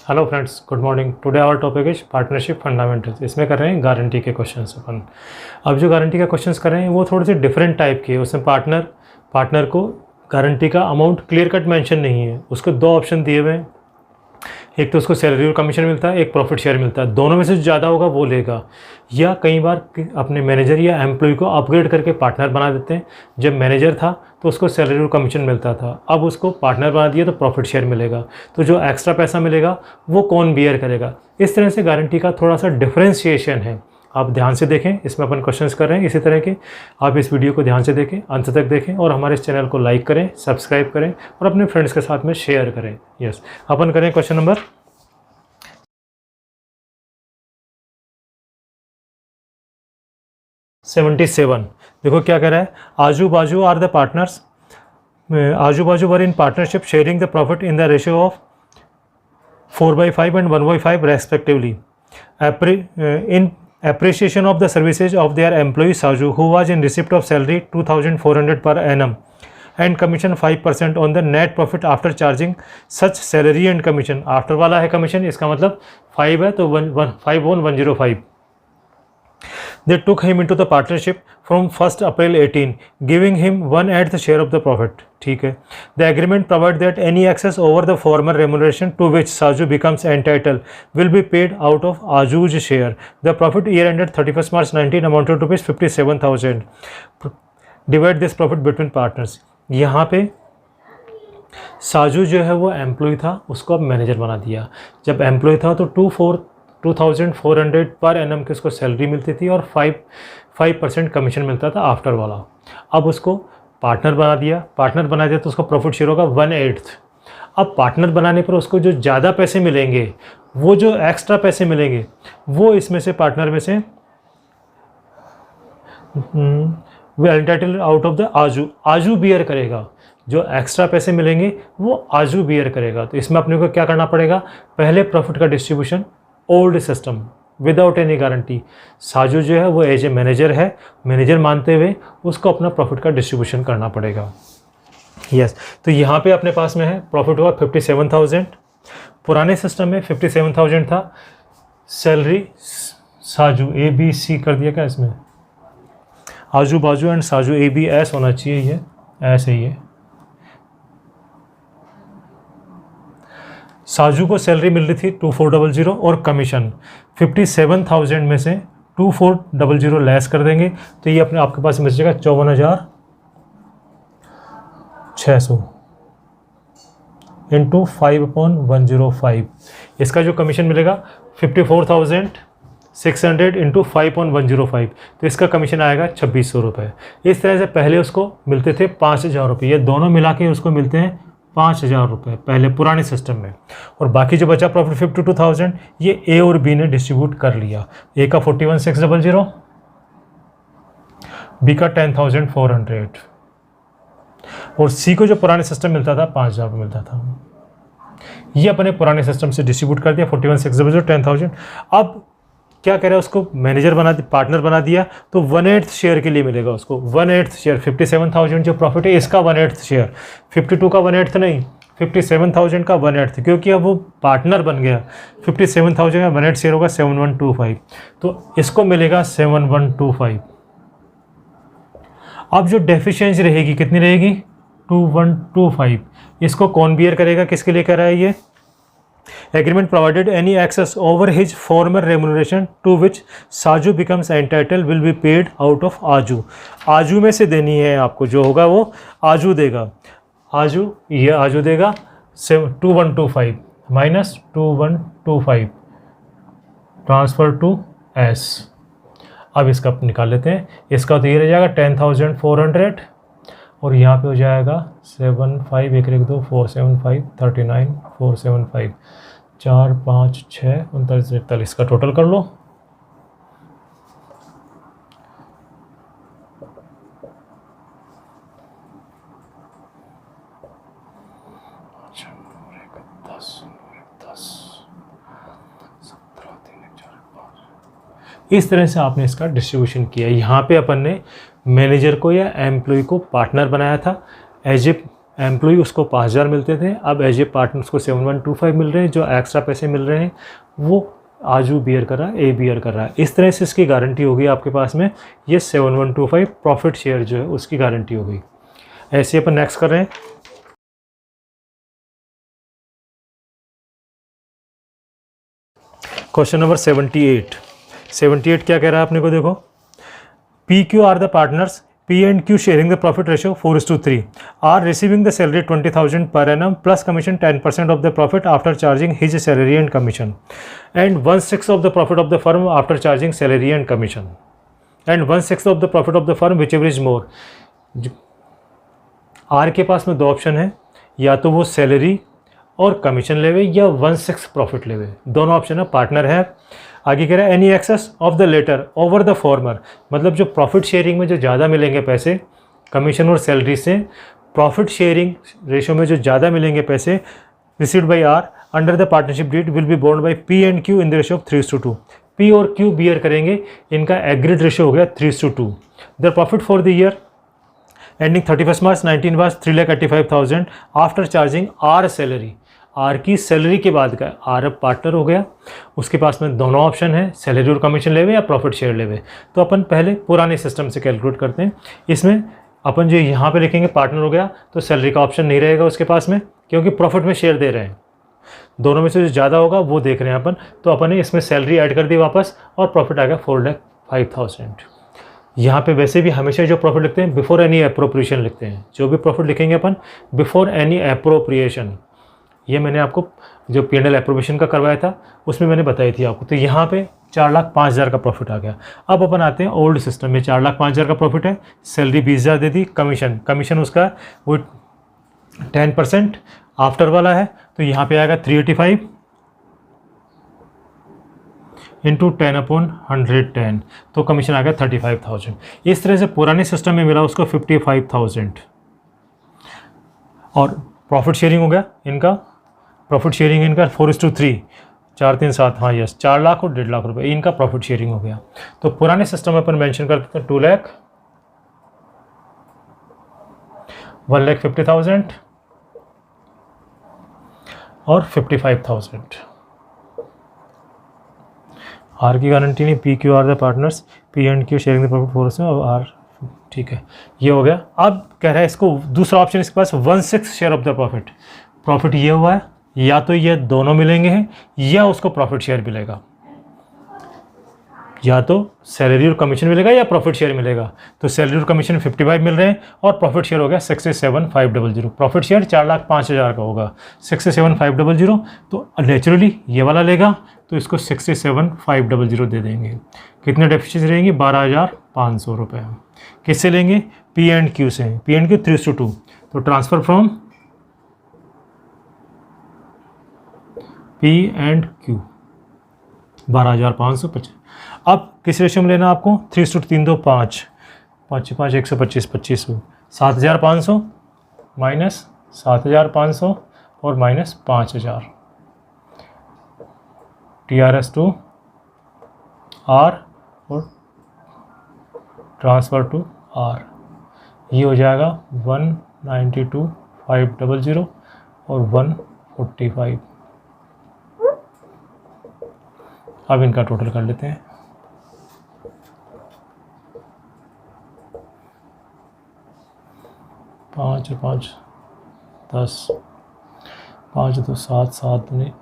Hello friends, good morning. Today our topic is partnership fundamentals. इसमें कर रहे हैं गारंटी के क्वेश्चंस अपन। अब जो गारंटी के क्वेश्चंस कर रहे हैं वो थोड़े से डिफरेंट टाइप के। उसमें पार्टनर को गारंटी का अमाउंट क्लियर कट मेंशन नहीं है। उसको दो ऑप्शन दिए हुए हैं, एक तो उसको सैलरी और कमीशन मिलता है, एक प्रॉफिट शेयर मिलता है। दोनों में से जो ज़्यादा होगा वो लेगा। या कई बार अपने मैनेजर या एम्प्लॉय को अपग्रेड करके पार्टनर बना देते हैं। जब मैनेजर था तो उसको सैलरी और कमीशन मिलता था, अब उसको पार्टनर बना दिया तो प्रॉफिट शेयर मिलेगा। तो जो एक्स्ट्रा पैसा मिलेगा वो कौन बियर करेगा। इस तरह से गारंटी का थोड़ा सा डिफ्रेंशिएशन है। आप ध्यान से देखें, इसमें अपन क्वेश्चंस कर रहे हैं इसी तरह के। आप इस वीडियो को ध्यान से देखें, अंत तक देखें और हमारे इस चैनल को लाइक करें, सब्सक्राइब करें और अपने फ्रेंड्स के साथ में शेयर करें। यस, अपन करें क्वेश्चन नंबर 77। देखो क्या कह रहा है, आजू बाजू आर द पार्टनर्स, आजू बाजू वर in partnership sharing the profit in the ratio of 4/5 and 1/5 respectively. In appreciation of the services of their employee Saju, who was in receipt of salary 2,400 per annum and commission 5% on the net profit after charging such salary and commission. After वाला है commission, इसका मतलब 5 है तो 5 on 105. They took him into the partnership from 1st April 18, giving him 1/8 share of the profit. ठीक है. The agreement provides that any excess over the former remuneration to which Saju becomes entitled will be paid out of Aju's share. The profit year ended 31st March 19 amounted to rupees 57,000. Divide this profit between partners. यहाँ पे साजू जो है वो employ था, उसको अब manager बना दिया। जब एम्प्लॉय था तो 2,400 पर एनम की उसको सैलरी मिलती थी और 5% कमीशन मिलता था आफ्टर वाला। अब उसको पार्टनर बना दिया। तो उसका प्रॉफिट शेयर होगा 1/8। अब पार्टनर बनाने पर उसको जो ज़्यादा पैसे मिलेंगे, वो जो एक्स्ट्रा पैसे मिलेंगे वो इसमें से पार्टनर में से वे एंटाइटल आउट ऑफ द आजू बियर करेगा। जो एक्स्ट्रा पैसे मिलेंगे वो आजू बियर करेगा। तो इसमें अपने को क्या करना पड़ेगा, पहले प्रॉफिट का distribution old system without any guarantee. Saju जो है वो एज ए मैनेजर है, मैनेजर मानते हुए उसको अपना प्रॉफिट का डिस्ट्रीब्यूशन करना पड़ेगा। यस, तो यहाँ पे अपने पास में है प्रॉफिट हुआ 57,000। पुराने सिस्टम में 57,000 था। सैलरी साजू ABC कर दिया क्या इसमें, आजू बाजू एंड साजू ABS होना चाहिए, ये ऐसे ही है। साजू को सैलरी मिल रही थी 2,400 और कमीशन 57,000 में से 2,400 लेस कर देंगे तो ये अपने आपके पास मिल जाएगा 54,600 इंटू 5/105। इसका जो कमीशन मिलेगा 54,600 इंटू 5/105, तो इसका कमीशन आएगा 2,600 रुपये। इस तरह से पहले उसको मिलते थे 5,000 रुपये, ये दोनों मिला के उसको मिलते हैं 5,000 रुपये पहले पुराने सिस्टम में। और बाकी जो बचा प्रॉफिट 52,000 ये A और B ने डिस्ट्रीब्यूट कर लिया। A का 41,600, B का 10,400 और C को जो पुराने सिस्टम मिलता था 5,000 रुपये मिलता था, ये अपने पुराने सिस्टम से डिस्ट्रीब्यूट कर दिया 41,600 10,000। अब क्या कह रहा है, उसको मैनेजर बना दिया, पार्टनर बना दिया तो 1/8 शेयर के लिए मिलेगा उसको 1/8 शेयर। 57,000 जो प्रॉफिट है इसका 1/8 शेयर, 52 का 1/8 नहीं, 57,000 का 1/8, क्योंकि अब वो पार्टनर बन गया। 57,000 का 1/8 शेयर होगा 7,125, तो इसको मिलेगा 7,125। अब जो डेफिशिएंसी रहेगी कितनी रहेगी, 2,125। इसको कौन बियर करेगा, किसके लिए कह रहा है ये, Agreement provided any excess over his former remuneration to which Saju becomes entitled will be paid out of Aju. आजू में से देनी है आपको, जो होगा वो आजू देगा। ये आजू देगा 2,125 माइनस 2,125 ट्रांसफर टू S। अब इसका निकाल लेते हैं। इसका तो ये रह जाएगा 10,400 और यहाँ पे हो जाएगा 7,5 1 1 2 475 39 475 4 5 6 39 41 का टोटल कर लो। इस तरह से आपने इसका डिस्ट्रीब्यूशन किया। यहाँ पे अपन ने मैनेजर को या एम्प्लॉय को पार्टनर बनाया था, एज ए एम्प्लॉई उसको 5,000 मिलते थे, अब एज ए पार्टनर उसको 7125 मिल रहे हैं। जो एक्स्ट्रा पैसे मिल रहे हैं वो आजू बियर कर रहा है, ए बियर कर रहा है। इस तरह से इसकी गारंटी होगी आपके पास में, ये 7125 प्रॉफिट शेयर जो है उसकी गारंटी हो गई। ऐसे अपन नेक्स्ट कर रहे हैं। क्वेश्चन नंबर 78 क्या कह रहा है आपने को, देखो P Q R the partners, P and Q sharing the profit ratio 4:3, are receiving the salary 20,000 per annum plus commission 10% of the profit after charging his salary and commission, and 1/6 of the profit of the firm after charging salary and commission, and 1/6 of the profit of the firm whichever is more। R के पास में दो option है, या तो वो salary और commission लेवे या 1/6 प्रॉफिट लेवे, दोनों ऑप्शन है। पार्टनर है। आगे कह रहा है any excess of the latter over the former, मतलब जो प्रॉफिट शेयरिंग में जो ज़्यादा मिलेंगे पैसे कमीशन और सैलरी से, प्रॉफिट शेयरिंग रेशो में जो ज़्यादा मिलेंगे पैसे received by R under the partnership deed will be borne by P and Q in the ratio of 3:2। P और क्यू बियर करेंगे, इनका एग्रीड रेशो हो गया 3:2। The profit for the year ending 31 March 19 was 3,85,000 after charging R salary. R की salary के बाद का are अब पार्टनर हो गया, उसके पास में दोनों ऑप्शन है, सैलरी और कमीशन लेवे या प्रॉफिट शेयर लेवे। तो अपन पहले पुराने सिस्टम से कैलकुलेट करते हैं। इसमें अपन जो यहाँ पे लिखेंगे पार्टनर हो गया तो सैलरी का ऑप्शन नहीं रहेगा उसके पास में, क्योंकि प्रॉफिट में शेयर दे रहे हैं। दोनों में से जो ज़्यादा होगा वो देख रहे हैं अपन, तो अपन ने इसमें सैलरी ऐड कर दी वापस और प्रॉफिट आ गया 4,05,000। यहाँ पे वैसे भी हमेशा जो प्रॉफिट लिखते हैं बिफोर एनी अप्रोप्रिएशन लिखते हैं। जो भी प्रॉफिट लिखेंगे अपन बिफोर एनी अप्रोप्रिएशन, ये मैंने आपको जो P&L एप्रोवेशन का करवाया था उसमें मैंने बताई थी आपको। तो यहाँ पे 4,05,000 का प्रॉफिट आ गया। अब अपन आते हैं ओल्ड सिस्टम में। 4,05,000 का प्रॉफिट है, सैलरी 20,000 दे दी, कमीशन उसका वो 10% आफ्टर वाला है, तो यहाँ पे आएगा 385 इंटू 10/110, तो कमीशन आ गया 35,000। इस तरह से पुराने सिस्टम में मिला उसको 55,000। और प्रॉफिट शेयरिंग हो गया इनका, प्रॉफिट शेयरिंग इनका 4:3, 4 3 7, हाँ यस, 4 लाख और 1.5 लाख रुपए इनका प्रॉफिट शेयरिंग हो गया। तो पुराने सिस्टम में अपन मेंशन करते हैं 2 लाख, 1,50,000 और 55,000। आर की गारंटी नहीं, P Q R the partners, P and Q sharing the profit 4 से और आर, ठीक है ये हो गया। अब कह रहा है इसको दूसरा ऑप्शन इसके पास 1/6 share of the profit. Profit ये हुआ है, या तो ये दोनों मिलेंगे हैं या उसको प्रॉफिट शेयर मिलेगा, या तो सैलरी और कमीशन मिलेगा या प्रॉफिट शेयर मिलेगा। तो सैलरी और कमीशन 55 मिल रहे हैं और प्रॉफिट शेयर हो गया 67,500। प्रॉफिट शेयर 4,05,000 का होगा, 67,500, तो नेचुरली ये वाला लेगा तो इसको 67,500 दे देंगे। कितने डेफिशिएंसी रहेंगी, 12,500 रुपये। किससे लेंगे, पी एंड क्यू से। पी एंड क्यू 3:2, तो transfer from P and Q 12,550। अब किस रेशियो में लेना आपको, 3:3 2 5 5 5 125 25, 7,500 माइनस 7,500 और माइनस 5,000, TRS टू R और ट्रांसफ़र टू R, ये हो जाएगा 192,500 और 145। अब इनका टोटल कर लेते हैं। पाँच 10, 5 2 7 7 दूनी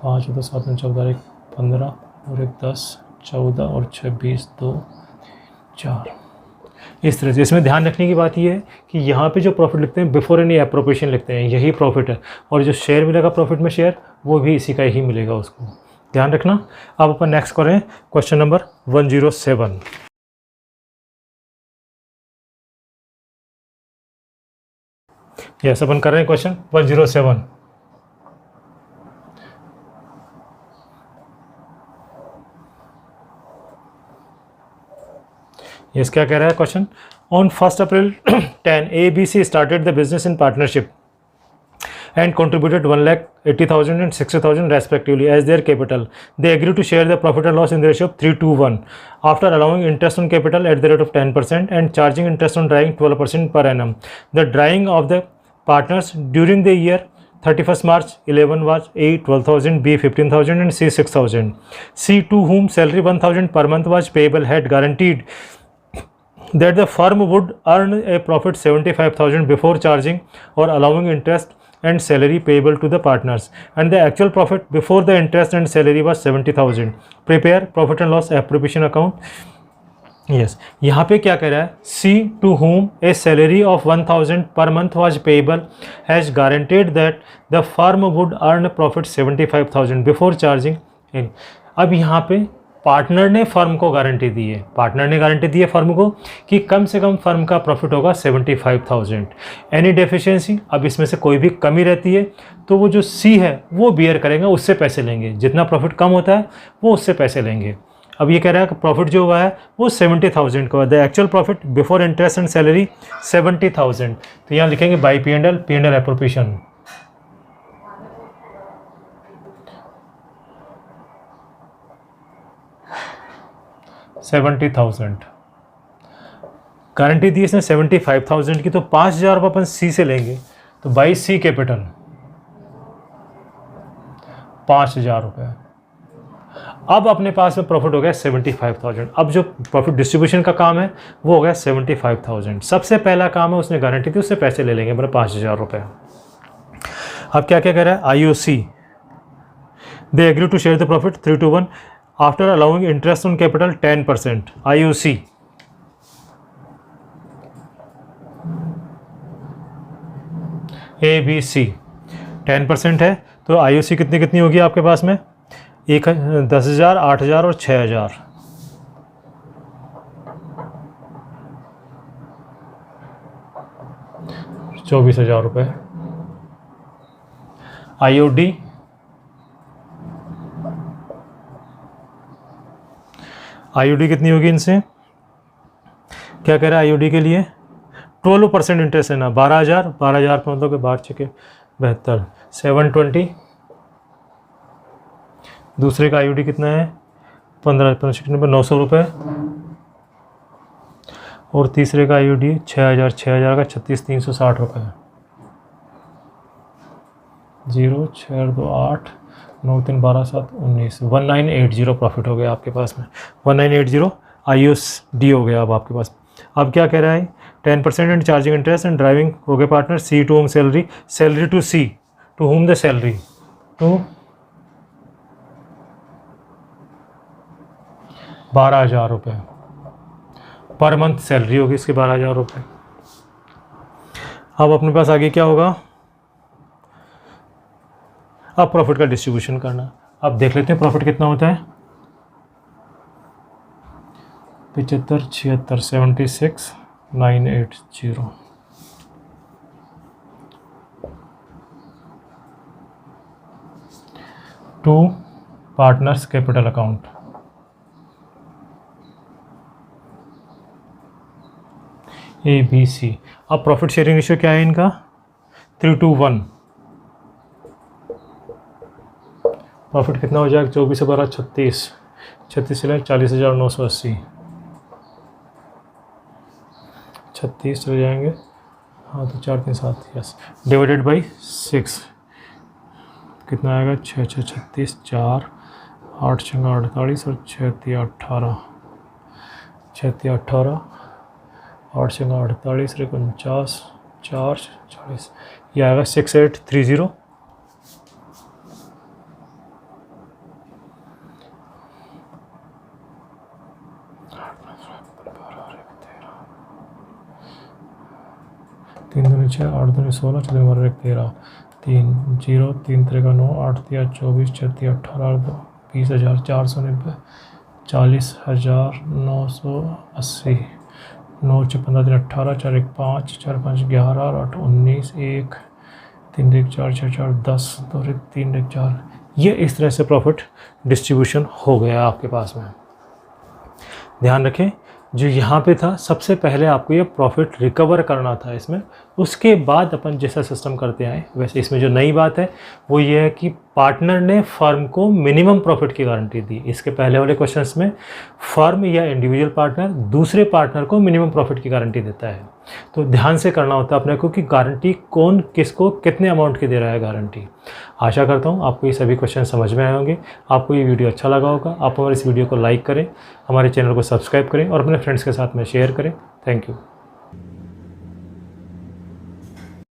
5 2 7 14 1 15 और 1 10 14 और 26 2 4। इस तरह से इसमें ध्यान रखने की बात यह है कि यहाँ पे जो प्रॉफिट लिखते हैं बिफोर एनी एप्रोप्रिएशन लिखते हैं, यही प्रॉफिट है। और जो शेयर मिलेगा प्रॉफिट में शेयर, वो भी इसी का ही मिलेगा, उसको ध्यान रखना। अब अपन नेक्स्ट करें क्वेश्चन नंबर 107। यस, अपन कर रहे हैं क्वेश्चन 107। यस, क्या कह रहा है question, on 1 April 10 ABC started the business in partnership and contributed 1,80,000 and 60,000 respectively as their capital. They agree to share the profit and loss in the ratio of 3:1 after allowing interest on capital at the rate of 10% and charging interest on drawing 12% per annum. The drawing of the partners during the year 31st March 11 was A 12,000, B 15,000 and C 6,000. C, to whom salary 1,000 per month was payable, had guaranteed that the firm would earn a profit 75,000 before charging or allowing interest and salary payable to the partners, and the actual profit before the interest and salary was 70,000. Prepare profit and loss appropriation account. Yes, यहाँ पे क्या कह रहा है, C, to whom a salary of 1,000 per month was payable, has guaranteed that the firm would earn a profit 75,000 before charging in. अब यहाँ पे partner ने फर्म को गारंटी दी है, पार्टनर ने गारंटी दी है फर्म को कि कम से कम फर्म का प्रॉफिट होगा 75,000. एनी डेफिशिएंसी, अब इसमें से कोई भी कमी रहती है तो वो जो सी है वो बियर करेंगे, उससे पैसे लेंगे. जितना प्रॉफिट कम होता है वो उससे पैसे लेंगे. अब ये कह रहा है कि प्रॉफिट जो हुआ है वो 70,000 का हुआ. The actual profit before interest and salary 70,000. तो यहाँ लिखेंगे by P and L appropriation. $70,000 guarantee दी इसने 75,000 की, तो 5,000 रुपये अपन सी से लेंगे, तो बाई सी कैपिटल 5,000 रुपये. अब अपने पास में प्रॉफिट हो गया 75,000. अब जो प्रॉफिट डिस्ट्रीब्यूशन का काम है वो हो गया 75,000. सबसे पहला काम है उसने गारंटी दी, उससे पैसे ले लेंगे, मतलब 5,000 रुपये. अब क्या क्या कर रहा है, I O C, they agree to share the profit 3:1 after allowing interest on capital 10%. I O C A B C 10% है, तो आई ओ सी कितनी कितनी होगी आपके पास में, 10,000, 8,000 और 6,000. ₹24,000. IOD कितनी होगी इनसे, क्या कह रहा है IOD के लिए, 12% इंटरेस्ट है ना, 12,000 पे मतलब कि 12×72 720. दूसरे का IOD कितना है, 15 900 रुपये. और तीसरे का IOD 6,000 का 36,360 रुपये. 0 6 2 8 9 3 12 7 19 1980 प्रॉफिट हो गया आपके पास में. 1980 IOD हो गया अब आपके पास. अब क्या कह रहा है, 10% and charging interest and driving हो गए partner. C to whom salary to C, to whom the salary, to 12,000 रुपये पर मंथ सैलरी होगी इसकी, 12,000 रुपये. अब अपने पास आगे क्या होगा, अब प्रॉफिट का डिस्ट्रीब्यूशन करना. अब देख लेते हैं प्रॉफिट कितना होता है, 75 76 76 980. To partners capital account, A B C. अब प्रॉफिट शेयरिंग रेशियो क्या है इनका, 3:1. प्रॉफिट कितना हो जाएगा, 24 12 36 36 से 40,980. 36 चले जाएंगे, हाँ तो 4 3 7 यस, डिवाइडेड बाई 6 कितना आएगा, 6 6 36 4 8 6 48 और 6 3 18 6 3 18 8 6 48 49 4 40, ये आएगा 6830. तीन दूनी 6 8 दूनी 16 4 दूनी 12 13 3 0 3 3 9 8 3 24 6 3 18 2 20,490 40,980 9 6 15 3 18 4 1 5 4 5 11 8 19 1 3 1 4 6 4 10 2 3 1 4. ये इस तरह से प्रॉफिट डिस्ट्रीब्यूशन हो गया आपके पास में. ध्यान रखें जो यहाँ पे था, सबसे पहले आपको ये प्रॉफिट रिकवर करना था इसमें, उसके बाद अपन जैसा सिस्टम करते आए वैसे। इसमें जो नई बात है वो ये है कि पार्टनर ने फर्म को मिनिमम प्रॉफिट की गारंटी दी। इसके पहले वाले क्वेश्चंस में फर्म या इंडिविजुअल पार्टनर दूसरे पार्टनर को मिनिमम प्रॉफिट की गारंटी देता है। तो ध्यान से करना होता है अपने को कि गारंटी कौन किसको कितने अमाउंट की दे रहा है गारंटी। आशा करता हूँ आपको ये सभी क्वेश्चन समझ में आए होंगे, आपको ये वीडियो अच्छा लगा होगा। आप हमारे इस वीडियो को लाइक करें, हमारे चैनल को सब्सक्राइब करें और अपने फ्रेंड्स के साथ में शेयर करें। Thank you.